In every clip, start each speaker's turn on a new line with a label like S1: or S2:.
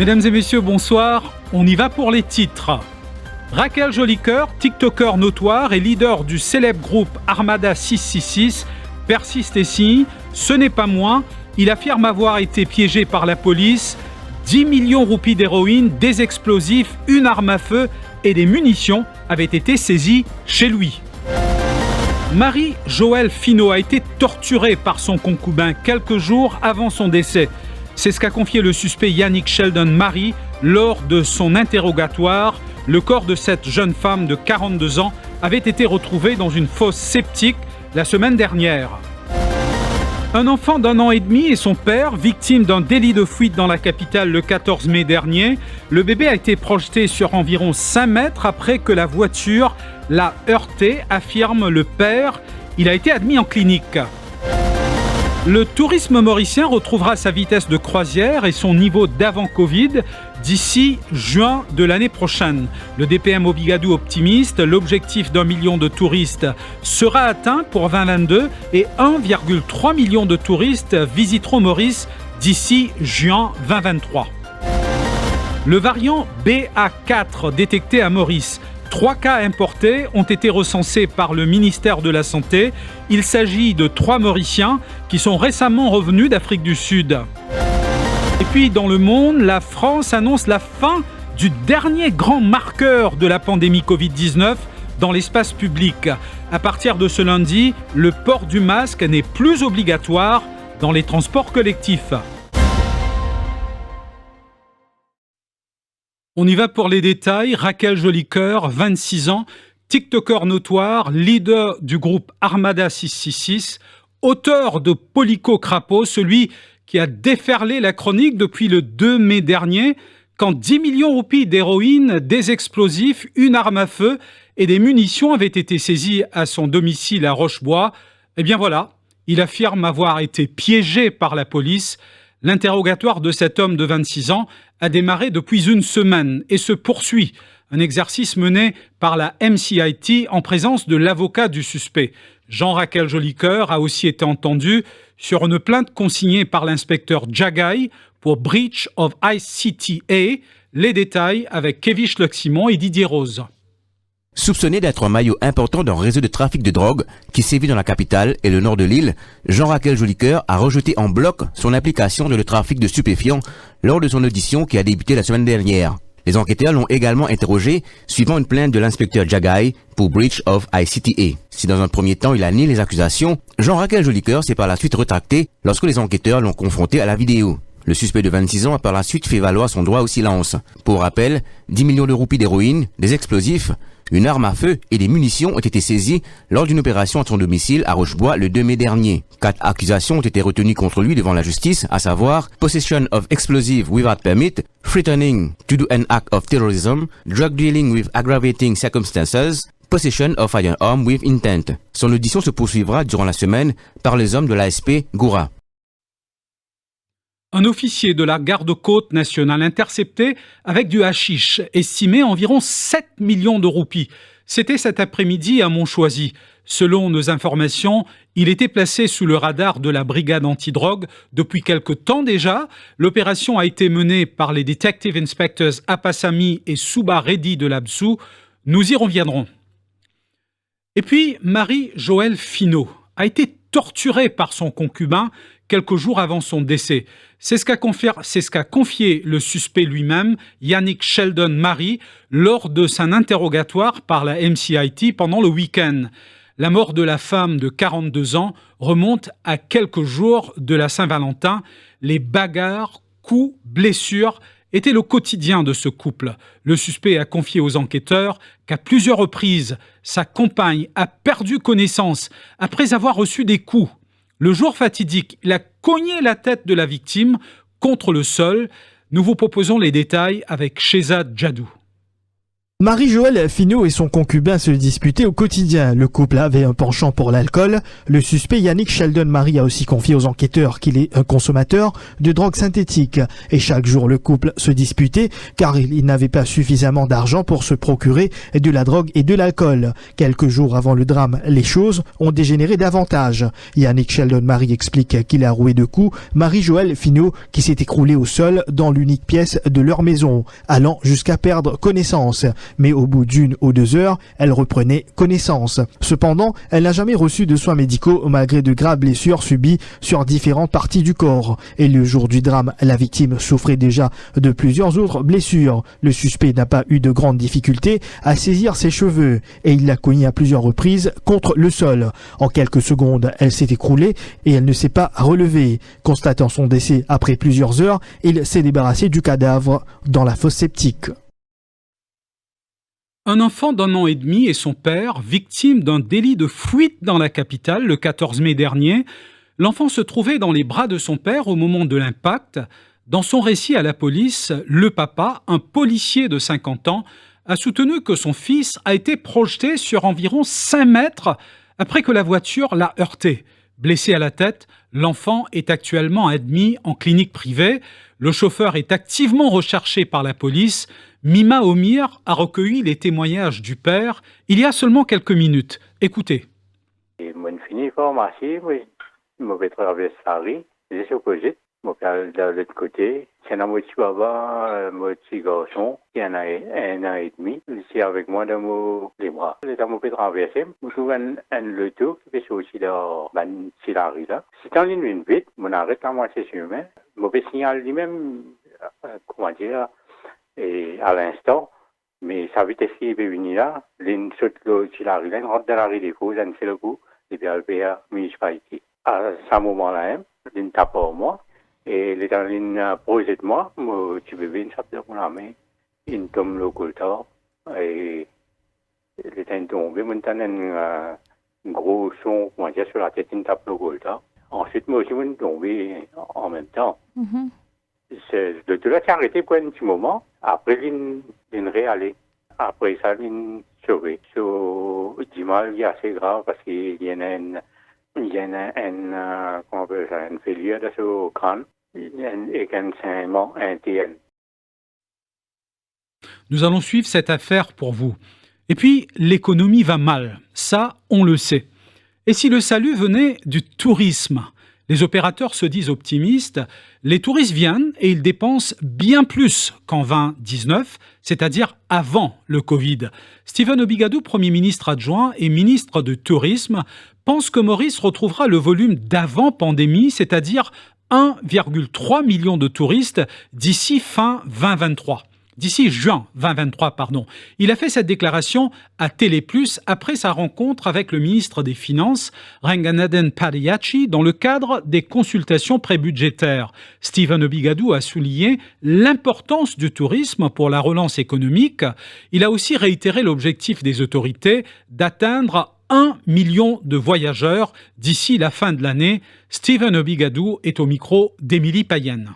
S1: Mesdames et messieurs, bonsoir. On y va pour les titres. Raquel Jolicoeur, TikToker notoire et leader du célèbre groupe Armada 666, persiste et signe. Ce n'est pas moins. Il affirme avoir été piégé par la police. 10 millions roupies d'héroïne, des explosifs, une arme à feu et des munitions avaient été saisis chez lui. Marie-Joëlle Finot a été torturée par son concubin quelques jours avant son décès. C'est ce qu'a confié le suspect Yannick Sheldon Marie lors de son interrogatoire. Le corps de cette jeune femme de 42 ans avait été retrouvé dans une fosse septique la semaine dernière. Un enfant d'1 an et demi et son père, victime d'un délit de fuite dans la capitale le 14 mai dernier. Le bébé a été projeté sur environ 5 mètres après que la voiture l'a heurté, affirme le père. Il a été admis en clinique. Le tourisme mauricien retrouvera sa vitesse de croisière et son niveau d'avant-Covid d'ici juin de l'année prochaine. Le DPM Obigadou optimiste, l'objectif d'1 million de touristes sera atteint pour 2022 et 1,3 million de touristes visiteront Maurice d'ici juin 2023. Le variant BA4 détecté à Maurice. 3 cas importés ont été recensés par le ministère de la Santé. Il s'agit de 3 Mauriciens qui sont récemment revenus d'Afrique du Sud. Et puis dans le monde, la France annonce la fin du dernier grand marqueur de la pandémie Covid-19 dans l'espace public. À partir de ce lundi, le port du masque n'est plus obligatoire dans les transports collectifs. On y va pour les détails. Raquel Jolicoeur, 26 ans, TikToker notoire, leader du groupe Armada 666, auteur de Polico Crapaud, celui qui a déferlé la chronique depuis le 2 mai dernier, quand 10 millions roupies d'héroïne, des explosifs, une arme à feu et des munitions avaient été saisis à son domicile à Rochebois. Eh bien voilà, il affirme avoir été piégé par la police. L'interrogatoire de cet homme de 26 ans a démarré depuis une semaine et se poursuit. Un exercice mené par la MCIT en présence de l'avocat du suspect. Jean-Raquel Jolicoeur a aussi été entendu sur une plainte consignée par l'inspecteur Jagaï pour breach of ICTA. Les détails avec Kevish Luximon et Didier Rose.
S2: Soupçonné d'être un maillot important d'un réseau de trafic de drogue qui sévit dans la capitale et le nord de l'île, Jean-Raquel Jolicoeur a rejeté en bloc son implication dans le trafic de stupéfiants lors de son audition qui a débuté la semaine dernière. Les enquêteurs l'ont également interrogé suivant une plainte de l'inspecteur Jagaï pour breach of ICTA. Si dans un premier temps il a nié les accusations, Jean-Raquel Jolicoeur s'est par la suite rétracté lorsque les enquêteurs l'ont confronté à la vidéo. Le suspect de 26 ans a par la suite fait valoir son droit au silence. Pour rappel, 10 millions de roupies d'héroïne, des explosifs, une arme à feu et des munitions ont été saisis lors d'une opération à son domicile à Rochebois le 2 mai dernier. 4 accusations ont été retenues contre lui devant la justice, à savoir possession of explosive without permit, threatening to do an act of terrorism, drug dealing with aggravating circumstances, possession of firearm with intent. Son audition se poursuivra durant la semaine par les hommes de l'ASP Goura.
S1: Un officier de la garde-côte nationale intercepté avec du hashish, estimé à environ 7 millions de roupies. C'était cet après-midi à Montchoisy. Selon nos informations, il était placé sous le radar de la brigade antidrogue depuis quelque temps déjà. L'opération a été menée par les Detective Inspectors Apasami et Souba Reddy de l'Absou. Nous y reviendrons. Et puis, Marie-Joëlle Finot a été torturée par son concubin quelques jours avant son décès. C'est ce qu'a confié le suspect lui-même, Yannick Sheldon Marie, lors de son interrogatoire par la MCIT pendant le week-end. La mort de la femme de 42 ans remonte à quelques jours de la Saint-Valentin. Les bagarres, coups, blessures étaient le quotidien de ce couple. Le suspect a confié aux enquêteurs qu'à plusieurs reprises, sa compagne a perdu connaissance après avoir reçu des coups. Le jour fatidique, il a cogné la tête de la victime contre le sol. Nous vous proposons les détails avec Shehzad Jadou.
S3: Marie-Joëlle Finot et son concubin se disputaient au quotidien. Le couple avait un penchant pour l'alcool. Le suspect Yannick Sheldon Marie a aussi confié aux enquêteurs qu'il est un consommateur de drogue synthétique. Et chaque jour, le couple se disputait car il n'avait pas suffisamment d'argent pour se procurer de la drogue et de l'alcool. Quelques jours avant le drame, les choses ont dégénéré davantage. Yannick Sheldon Marie explique qu'il a roué de coups Marie-Joëlle Finot qui s'est écroulée au sol dans l'unique pièce de leur maison, allant jusqu'à perdre connaissance. Mais au bout d'1 ou 2 heures, elle reprenait connaissance. Cependant, elle n'a jamais reçu de soins médicaux malgré de graves blessures subies sur différentes parties du corps. Et le jour du drame, la victime souffrait déjà de plusieurs autres blessures. Le suspect n'a pas eu de grandes difficultés à saisir ses cheveux et il l'a cogné à plusieurs reprises contre le sol. En quelques secondes, elle s'est écroulée et elle ne s'est pas relevée. Constatant son décès après plusieurs heures, il s'est débarrassé du cadavre dans la fosse septique.
S1: Un enfant d'1 an et demi et son père, victimes d'un délit de fuite dans la capitale le 14 mai dernier. L'enfant se trouvait dans les bras de son père au moment de l'impact. Dans son récit à la police, le papa, un policier de 50 ans, a soutenu que son fils a été projeté sur environ 5 mètres après que la voiture l'a heurté. Blessé à la tête, l'enfant est actuellement admis en clinique privée. Le chauffeur est activement recherché par la police. Mima Omir a recueilli les témoignages du père il y a seulement quelques minutes. Écoutez.
S4: Mon fini pharmacie, je vais traverser la rue, je suis opposé. Mon père de l'autre côté, c'est un petit papa, mon petit garçon, qui en a 1 an et demi, ici avec moi dans les bras. Le temps où je traverser, je trouve un loto qui fait aussi dans la rue là. Si dans une vite, mon arrête à moitié chemin, mauvais signal lui-même, comment dire, et à l'instant, mais sa vitesse qui est venue là, l'une saute sur la rue, l'une rentre dans la rue des faux, l'une fait le coup, et puis elle fait la municipalité. À ce moment-là, l'une tape pour moi, et l'une posée de moi, mon petit bébé, une chape de mon main, une tombe le coltard, et l'une tombée, mon temps, un gros son, comment dire, sur la tête, une tape le coltard. Ensuite, moi aussi, mon tombé en même temps. Le tout là s'est arrêté pour un petit moment. Après, il réallait. Après ça, il sauvé. Du mal, il est assez grave parce qu'il y a une comment on appelle ça, une fêlure de ce crâne et un saignement interne.
S1: Nous allons suivre cette affaire pour vous. Et puis, l'économie va mal. Ça, on le sait. Et si le salut venait du tourisme ? Les opérateurs se disent optimistes. Les touristes viennent et ils dépensent bien plus qu'en 2019, c'est-à-dire avant le Covid. Stephen Obigadou, Premier ministre adjoint et ministre du Tourisme, pense que Maurice retrouvera le volume d'avant-pandémie, c'est-à-dire 1,3 million de touristes d'ici fin 2023. D'ici juin 2023, pardon. Il a fait cette déclaration à Téléplus après sa rencontre avec le ministre des Finances, Ranganathan Padayachee, dans le cadre des consultations prébudgétaires. Stephen Obigadou a souligné l'importance du tourisme pour la relance économique. Il a aussi réitéré l'objectif des autorités d'atteindre 1 million de voyageurs d'ici la fin de l'année. Stephen Obigadou est au micro d'Émilie Payenne.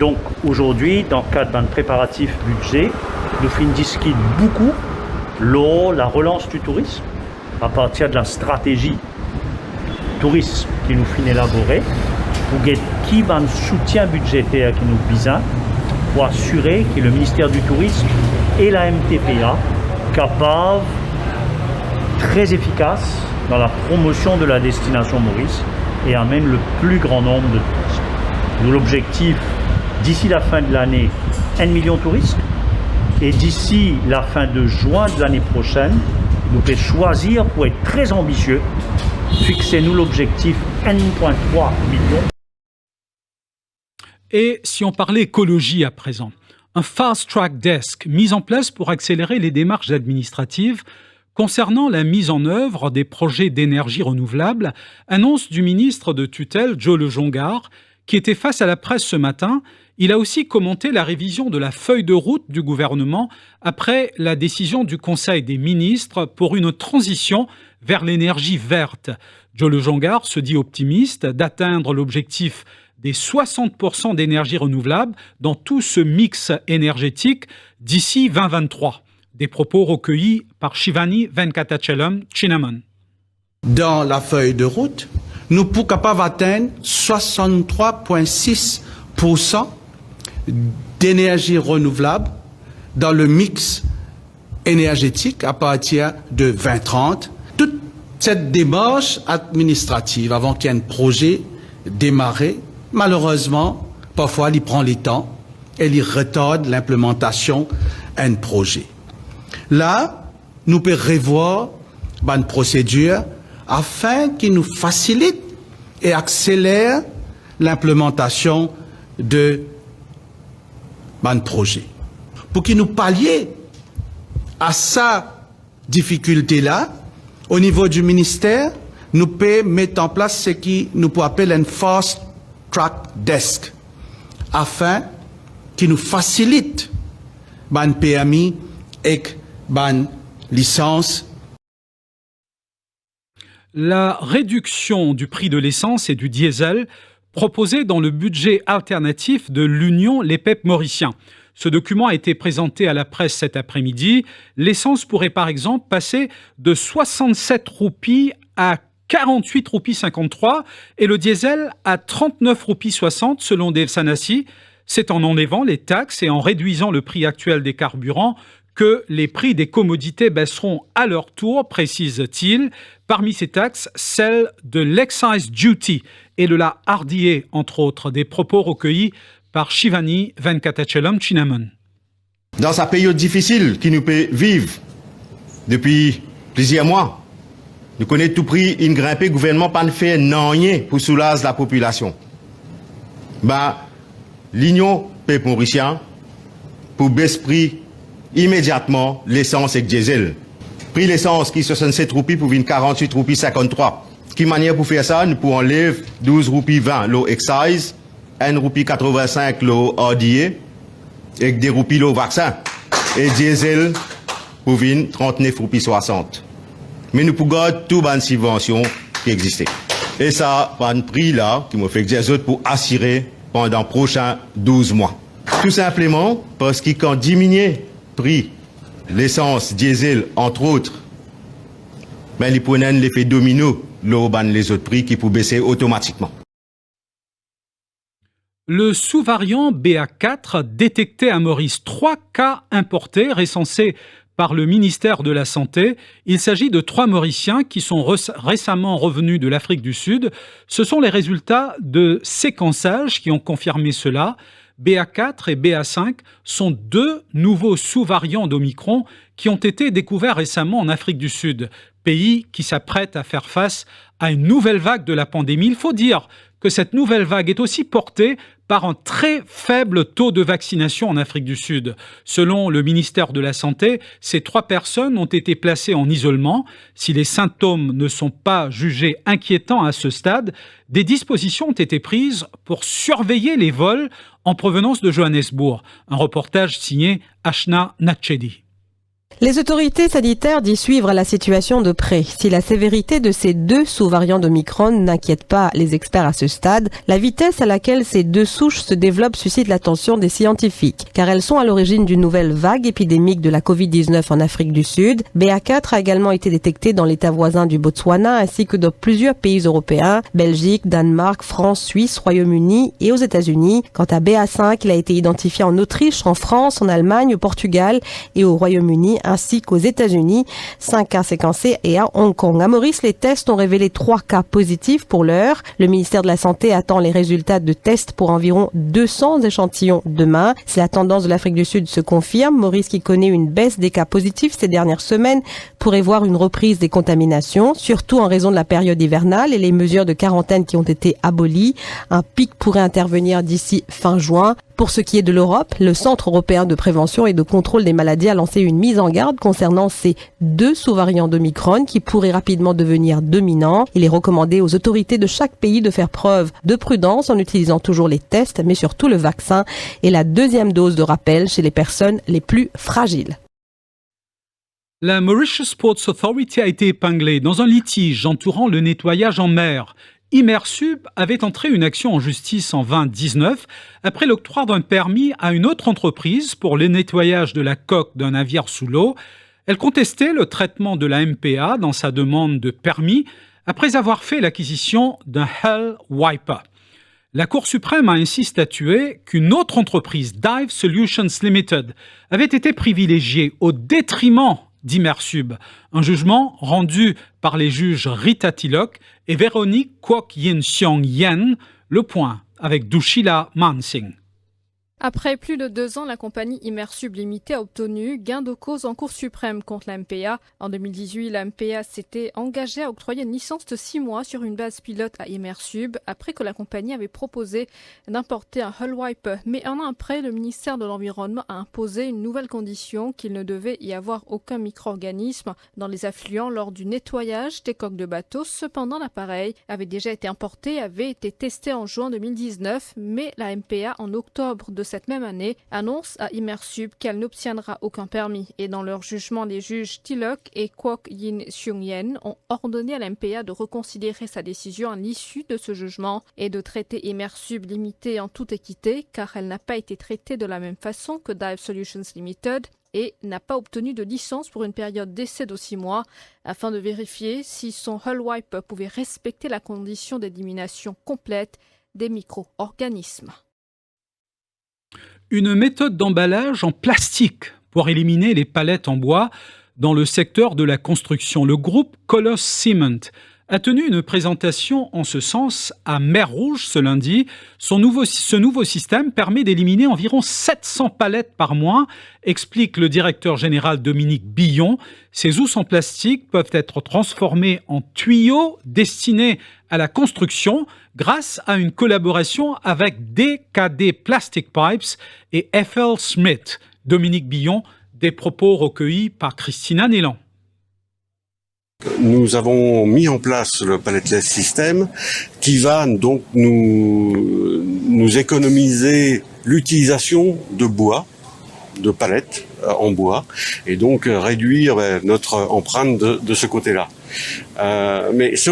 S5: Donc aujourd'hui, dans le cadre d'un préparatif budget, nous discutons beaucoup la relance du tourisme à partir de la stratégie tourisme qui nous finit élaborer pour qui un soutien budgétaire qui nous besoin pour assurer que le ministère du Tourisme et la MTPA capables très efficaces dans la promotion de la destination Maurice et amènent le plus grand nombre de touristes. Nous l'objectif d'ici la fin de l'année, 1 million de touristes. Et d'ici la fin de juin de l'année prochaine, nous pouvons choisir pour être très ambitieux, fixez-nous l'objectif 1,3 million.
S1: Et si on parlait écologie à présent, un Fast Track Desk mis en place pour accélérer les démarches administratives concernant la mise en œuvre des projets d'énergie renouvelable, annonce du ministre de tutelle Joe Lejongar, qui était face à la presse ce matin. Il a aussi commenté la révision de la feuille de route du gouvernement après la décision du Conseil des ministres pour une transition vers l'énergie verte. Joe Lejongar se dit optimiste d'atteindre l'objectif des 60% d'énergie renouvelable dans tout ce mix énergétique d'ici 2023. Des propos recueillis par Shivani Venkatachalam Chinnaman.
S6: Dans la feuille de route, nous sommes capables d'atteindre 63,6% d'énergie renouvelable dans le mix énergétique à partir de 2030. Toute cette démarche administrative avant qu'il y ait un projet démarré, malheureusement, parfois il prend le temps et il retarde l'implémentation d'un projet. Là, nous pouvons revoir une procédure afin qu'il nous facilite et accélère l'implémentation de un projet. Pour qu'il nous pallier à sa difficulté-là, au niveau du ministère, nous pouvons mettre en place ce qui nous peut appeler un fast track desk, afin qu'il nous facilite un PMI et une licence.
S1: La réduction du prix de l'essence et du diesel proposée dans le budget alternatif de l'Union Les Peuples Mauriciens. Ce document a été présenté à la presse cet après-midi. L'essence pourrait par exemple passer de 67 roupies à 48 roupies 53 et le diesel à 39 roupies 60 selon Dave Sanassi. C'est en enlevant les taxes et en réduisant le prix actuel des carburants que les prix des commodités baisseront à leur tour, précise-t-il. Parmi ces taxes, celle de l'excise duty et de la RDA, entre autres, des propos recueillis par Shivani Venkatachalam Chinnaman.
S7: Dans sa période difficile qui nous peut vivre depuis plusieurs mois, nous connaissons tout prix une grimpée, le gouvernement pas fait rien pour soulager la population. L'Union Peuple Mauricien, pour baisser prix immédiatement l'essence et le diesel. Prix l'essence qui 67 roupies pour 48 roupies 53. Qui manière pour faire ça, nous pouvons enlever 12 roupies 20 l'eau excise, 1 roupie 85 l'eau RDA et des roupies l'eau vaccin. Et diesel pour 39 roupies 60. Mais nous pouvons garder toute une subvention qui existait. Et ça, un prix là, qui m'a fait que des autres pour assurer pendant les prochains 12 mois. Tout simplement parce qu'ils quand diminuer prix l'essence, diesel, entre autres, ils prennent l'effet domino, les autres prix qui peuvent baisser automatiquement.
S1: Le sous-variant BA4 détecté à Maurice 3 cas importés recensés par le ministère de la Santé. Il s'agit de 3 Mauriciens qui sont récemment revenus de l'Afrique du Sud. Ce sont les résultats de séquençage qui ont confirmé cela. BA4 et BA5 sont 2 nouveaux sous-variants d'Omicron qui ont été découverts récemment en Afrique du Sud, pays qui s'apprête à faire face à une nouvelle vague de la pandémie. Il faut dire que cette nouvelle vague est aussi portée par un très faible taux de vaccination en Afrique du Sud. Selon le ministère de la Santé, ces 3 personnes ont été placées en isolement. Si les symptômes ne sont pas jugés inquiétants à ce stade, des dispositions ont été prises pour surveiller les vols en provenance de Johannesburg. Un reportage signé Ashna Natchedi.
S8: Les autorités sanitaires disent suivre la situation de près. Si la sévérité de ces 2 sous-variants d'Omicron n'inquiète pas les experts à ce stade, la vitesse à laquelle ces 2 souches se développent suscite l'attention des scientifiques, car elles sont à l'origine d'une nouvelle vague épidémique de la Covid-19 en Afrique du Sud. BA4 a également été détecté dans l'état voisin du Botswana ainsi que dans plusieurs pays européens, Belgique, Danemark, France, Suisse, Royaume-Uni et aux États-Unis. Quant à BA5, il a été identifié en Autriche, en France, en Allemagne, au Portugal et au Royaume-Uni, ainsi qu'aux États-Unis. 5 cas séquencés et à Hong Kong. À Maurice, les tests ont révélé 3 cas positifs pour l'heure. Le ministère de la Santé attend les résultats de tests pour environ 200 échantillons demain. Si la tendance de l'Afrique du Sud se confirme, Maurice, qui connaît une baisse des cas positifs ces dernières semaines, pourrait voir une reprise des contaminations, surtout en raison de la période hivernale et les mesures de quarantaine qui ont été abolies. Un pic pourrait intervenir d'ici fin juin. Pour ce qui est de l'Europe, le Centre européen de prévention et de contrôle des maladies a lancé une mise en garde concernant ces 2 sous-variants d'Omicron qui pourraient rapidement devenir dominants. Il est recommandé aux autorités de chaque pays de faire preuve de prudence en utilisant toujours les tests, mais surtout le vaccin et la 2e dose de rappel chez les personnes les plus fragiles.
S1: La Mauritius Ports Authority a été épinglée dans un litige entourant le nettoyage en mer. Immersub avait entré une action en justice en 2019 après l'octroi d'un permis à une autre entreprise pour le nettoyage de la coque d'un navire sous l'eau. Elle contestait le traitement de la MPA dans sa demande de permis après avoir fait l'acquisition d'un Hull Wiper. La Cour suprême a ainsi statué qu'une autre entreprise, Dive Solutions Limited, avait été privilégiée au détriment d'Immersub, un jugement rendu par les juges Rita Tilok et Véronique Kwok Yin Seong Yen. Le point avec Dushila Mansingh.
S9: Après plus de 2 ans, la compagnie Immersub Limited a obtenu gain de cause en Cour suprême contre la MPA. En 2018, la MPA s'était engagée à octroyer une licence de 6 mois sur une base pilote à Immersub après que la compagnie avait proposé d'importer un Hull Wiper. Mais un an après, le ministère de l'Environnement a imposé une nouvelle condition qu'il ne devait y avoir aucun micro-organisme dans les affluents lors du nettoyage des coques de bateaux. Cependant, l'appareil avait déjà été importé et avait été testé en juin 2019, mais la MPA, en octobre de cette même année, annonce à Immersub qu'elle n'obtiendra aucun permis. Et dans leur jugement, les juges Tilok et Kwok Yin Seong Yen ont ordonné à la MPA de reconsidérer sa décision à l'issue de ce jugement et de traiter Immersub Limited en toute équité, car elle n'a pas été traitée de la même façon que Dive Solutions Limited et n'a pas obtenu de licence pour une période d'essai de 6 mois afin de vérifier si son Hull Wiper pouvait respecter la condition d'élimination complète des micro-organismes.
S1: Une méthode d'emballage en plastique pour éliminer les palettes en bois dans le secteur de la construction. Le groupe Coloss Cement a tenu une présentation en ce sens à Mer Rouge ce lundi. Ce nouveau système permet d'éliminer environ 700 palettes par mois, explique le directeur général Dominique Billon. Ces housses en plastique peuvent être transformées en tuyaux destinés à la construction grâce à une collaboration avec DKD Plastic Pipes et FL Smith. Dominique Billon, des propos recueillis par Christina Nélan.
S10: Nous avons mis en place le Palletless System qui va donc nous économiser l'utilisation de bois, de palettes en bois, et donc réduire notre empreinte de ce côté-là. Mais c'est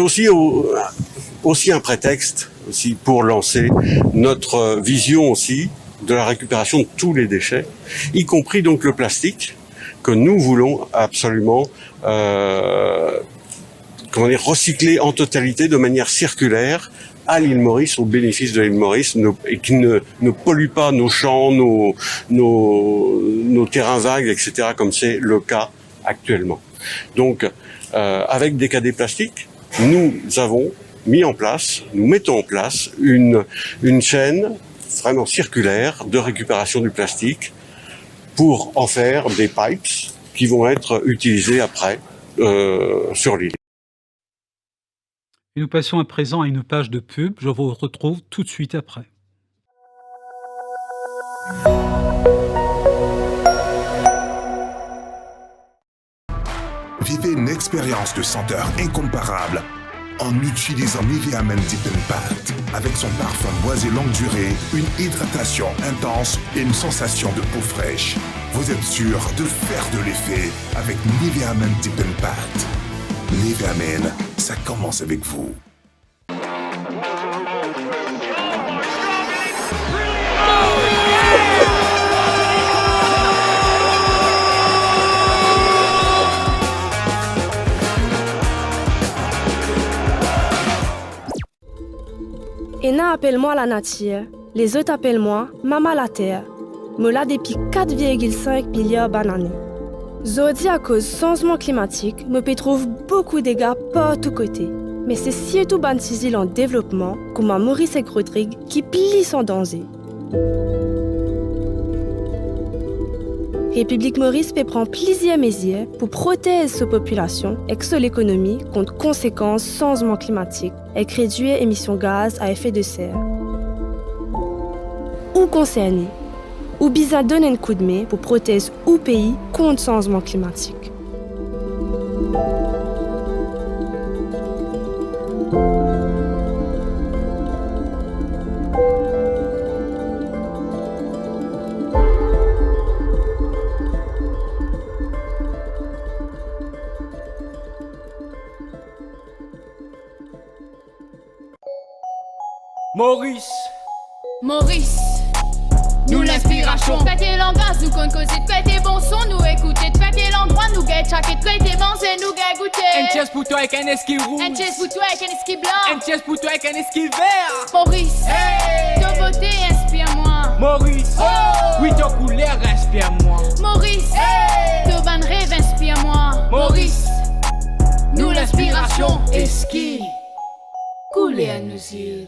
S10: aussi un prétexte aussi pour lancer notre vision aussi de la récupération de tous les déchets, y compris donc le plastique, que nous voulons absolument recycler en totalité de manière circulaire à l'île Maurice, au bénéfice de l'île Maurice, et qui ne pollue pas nos champs, nos terrains vagues, etc., comme c'est le cas actuellement. Donc, avec DKD Plastique, nous mettons en place une chaîne vraiment circulaire de récupération du plastique pour en faire des pipes qui vont être utilisés après sur l'île.
S1: Et nous passons à présent à une page de pub. Je vous retrouve tout de suite après.
S11: Vivez une expérience de senteur incomparable en utilisant Nivea Men Deep Impact. Avec son parfum boisé longue durée, une hydratation intense et une sensation de peau fraîche. Vous êtes sûr de faire de l'effet avec Nivea Men Deep Impact. Nivea Men, ça commence avec vous.
S12: Ena appelle-moi la nature, les autres appellent-moi Mama la terre. Me là depuis 4,5 milliards d'années. Zodi à cause du changement climatique, me peut trouve beaucoup de dégâts par tous côtés. Mais c'est surtout ban îles en développement, comme à Maurice et Rodrigue, qui plient en danger. République Maurice peut prendre plusieurs mesures pour protéger sa population et que l'économie contre conséquences du changement climatique et réduire émissions de gaz à effet de serre. Ou concerné, ou bien donner un coup de main pour protéger ou pays contre le changement climatique.
S13: Maurice.
S14: Nous l'inspiration. Faites langage, nous qu'on cause de faites bon son, nous écouter de faites l'endroit, nous guette chaque faites bon, c'est nous guette goûter.
S13: Un chess pour toi avec un esqui rouge.
S14: Un chess pour toi avec un esqui blanc.
S13: Un chess pour toi avec un esqui vert.
S14: Maurice,
S13: hey.
S14: Ta beauté inspire-moi.
S13: Maurice, oh. Oui, ta couleur inspire-moi.
S14: Maurice, hey. Ta bonne rêve inspire-moi.
S13: Maurice,
S14: nous l'inspiration. Esqui, couler à nos îles.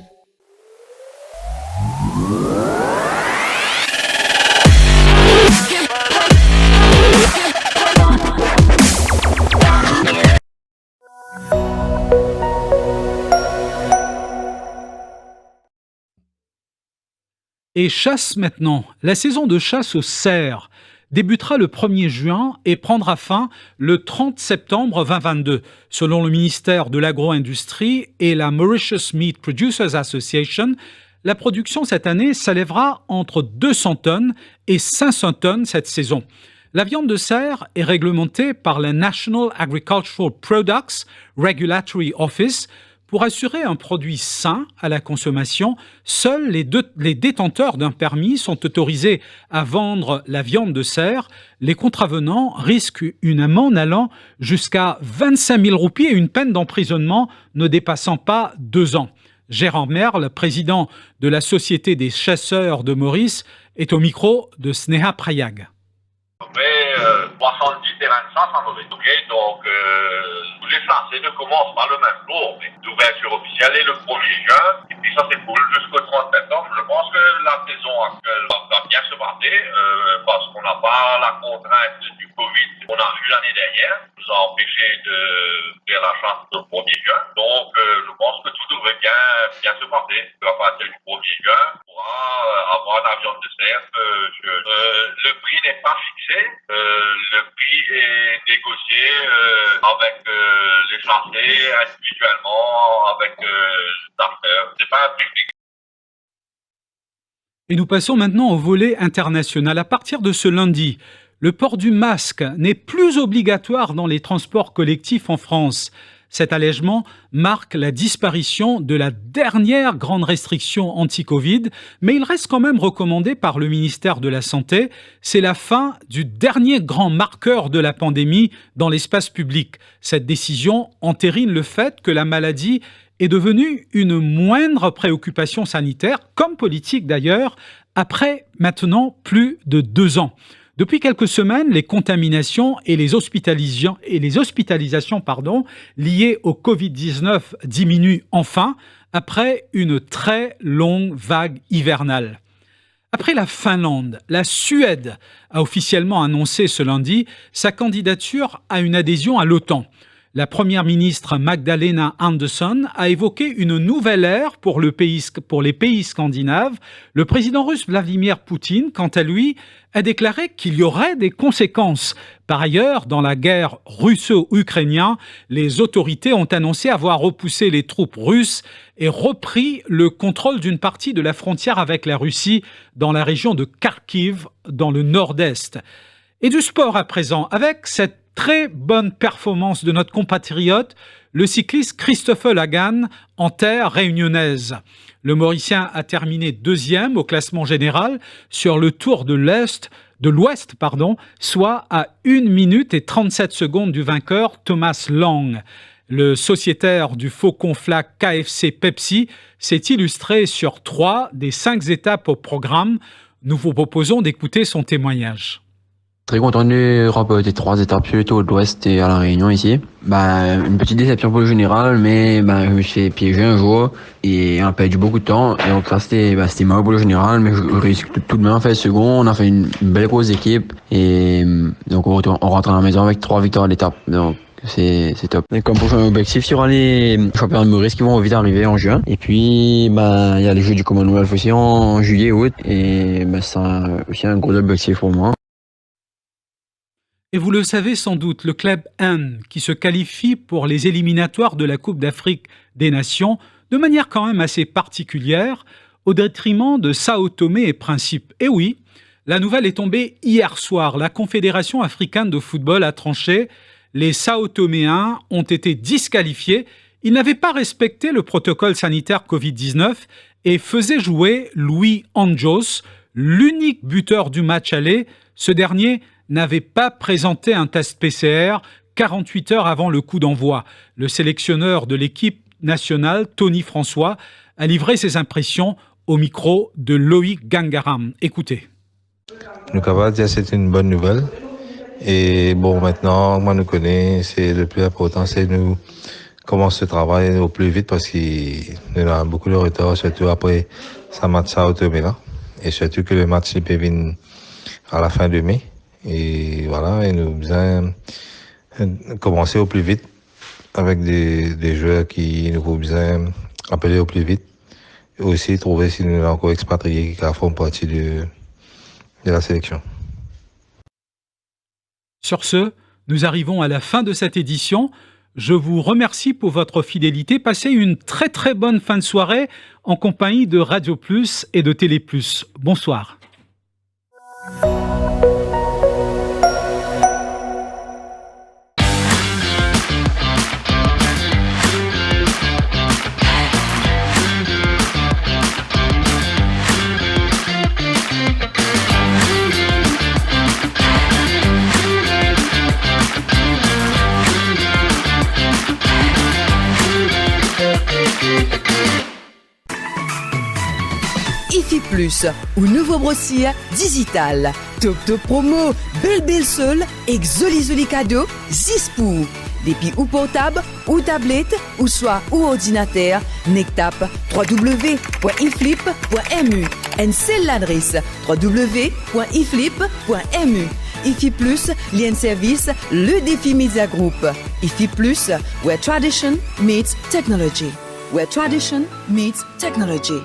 S1: Et chasse maintenant. La saison de chasse au cerf débutera le 1er juin et prendra fin le 30 septembre 2022. Selon le ministère de l'Agro-Industrie et la Mauritius Meat Producers Association, la production cette année s'élèvera entre 200 tonnes et 500 tonnes cette saison. La viande de cerf est réglementée par la National Agricultural Products Regulatory Office. Pour assurer un produit sain à la consommation, seuls les détenteurs d'un permis sont autorisés à vendre la viande de cerf. Les contrevenants risquent une amende allant jusqu'à 25 000 roupies et une peine d'emprisonnement ne dépassant pas 2 ans. Gérard Merle, président de la Société des chasseurs de Maurice, est au micro de Sneha Prayag.
S15: 70 terrains de chasse en Maurice. Donc, tous les chassés ne commencent pas le même jour. Mais l'ouverture officielle est le 1er juin. Et puis ça s'écoule jusqu'au 30 septembre. Je pense que la saison actuelle va bien se passer parce qu'on n'a pas la contrainte du Covid qu'on a eu l'année dernière. Ça nous a empêché de faire la chasse le 1er juin. Donc, je pense que tout devrait bien se passer. À partir du 1er juin, on pourra avoir la viande de cerf. Le prix n'est pas fixé. Le prix est négocié avec les chassés individuellement, avec l'acteur. C'est pas un prix fixe.
S1: Et nous passons maintenant au volet international. À partir de ce lundi, le port du masque n'est plus obligatoire dans les transports collectifs en France. Cet allègement marque la disparition de la dernière grande restriction anti-Covid, mais il reste quand même recommandé par le ministère de la Santé. C'est la fin du dernier grand marqueur de la pandémie dans l'espace public. Cette décision entérine le fait que la maladie est devenue une moindre préoccupation sanitaire, comme politique d'ailleurs, après maintenant plus de 2 ans. Depuis quelques semaines, les contaminations et les hospitalisations liées au Covid-19 diminuent enfin après une très longue vague hivernale. Après la Finlande, la Suède a officiellement annoncé ce lundi sa candidature à une adhésion à l'OTAN. La première ministre Magdalena Andersson a évoqué une nouvelle ère pour les pays scandinaves. Le président russe Vladimir Poutine, quant à lui, a déclaré qu'il y aurait des conséquences. Par ailleurs, dans la guerre russo-ukrainienne, les autorités ont annoncé avoir repoussé les troupes russes et repris le contrôle d'une partie de la frontière avec la Russie dans la région de Kharkiv, dans le nord-est. Et du sport à présent, avec cette très bonne performance de notre compatriote, le cycliste Christopher Lagan en terre réunionnaise. Le Mauricien a terminé 2e au classement général sur le Tour de l'Ouest, soit à 1 minute et 37 secondes du vainqueur Thomas Lang. Le sociétaire du Faucon Flac KFC Pepsi s'est illustré sur 3 des 5 étapes au programme. Nous vous proposons d'écouter son témoignage.
S16: Très content de remporter 3 étapes sur le Tour de l'Ouest et à La Réunion ici. Une petite déception pour le général, mais je me suis fait piéger un jour et on a perdu beaucoup de temps. Et donc ça c'était mal pour le général, mais je risque tout de même faire second. On a fait une belle grosse équipe et donc on rentre à la maison avec 3 victoires à l'étape. Donc c'est top. Et comme prochain objectif, il y aura les championnats de Maurice qui vont vite arriver en juin. Et puis il y a les Jeux du Commonwealth aussi en juillet, août. Et c'est aussi un gros objectif pour moi.
S1: Et vous le savez sans doute, le club N, qui se qualifie pour les éliminatoires de la Coupe d'Afrique des Nations, de manière quand même assez particulière, au détriment de Sao Tomé et Principe. Et oui, la nouvelle est tombée hier soir. La Confédération africaine de football a tranché. Les Sao Toméens ont été disqualifiés. Ils n'avaient pas respecté le protocole sanitaire Covid-19 et faisait jouer Louis Anjos, l'unique buteur du match aller. Ce dernier n'avait pas présenté un test PCR 48 heures avant le coup d'envoi. Le sélectionneur de l'équipe nationale, Tony François, a livré ses impressions au micro de Loïc Gangaram. Écoutez.
S17: Nous pouvons dire que c'est une bonne nouvelle. Et bon, maintenant, moi, nous connaissons, c'est le plus important, c'est nous commencer ce travail au plus vite parce qu'il y a beaucoup de retard, surtout après ça match à Automela. Et surtout que le match, il peut venir à la fin de mai. Et voilà, et nous besoin commencer au plus vite avec des joueurs qui nous ont besoin appeler au plus vite. Et aussi trouver si nous avons encore expatriés qui font partie de la sélection.
S1: Sur ce, nous arrivons à la fin de cette édition. Je vous remercie pour votre fidélité. Passez une très très bonne fin de soirée en compagnie de Radio Plus et de Télé Plus. Bonsoir.
S18: IFI Plus, ou nouveau brossier digital. Top top promo, belle seul, exoli cadeau, 10 pour. Depuis ou portable, ou tablette, ou soit ou ordinateur, nectap www.iflip.mu. Et c'est l'adresse www.iflip.mu. IFI Plus, lien service, le défi Media Group. IFI Plus, where tradition meets technology. Where tradition meets technology.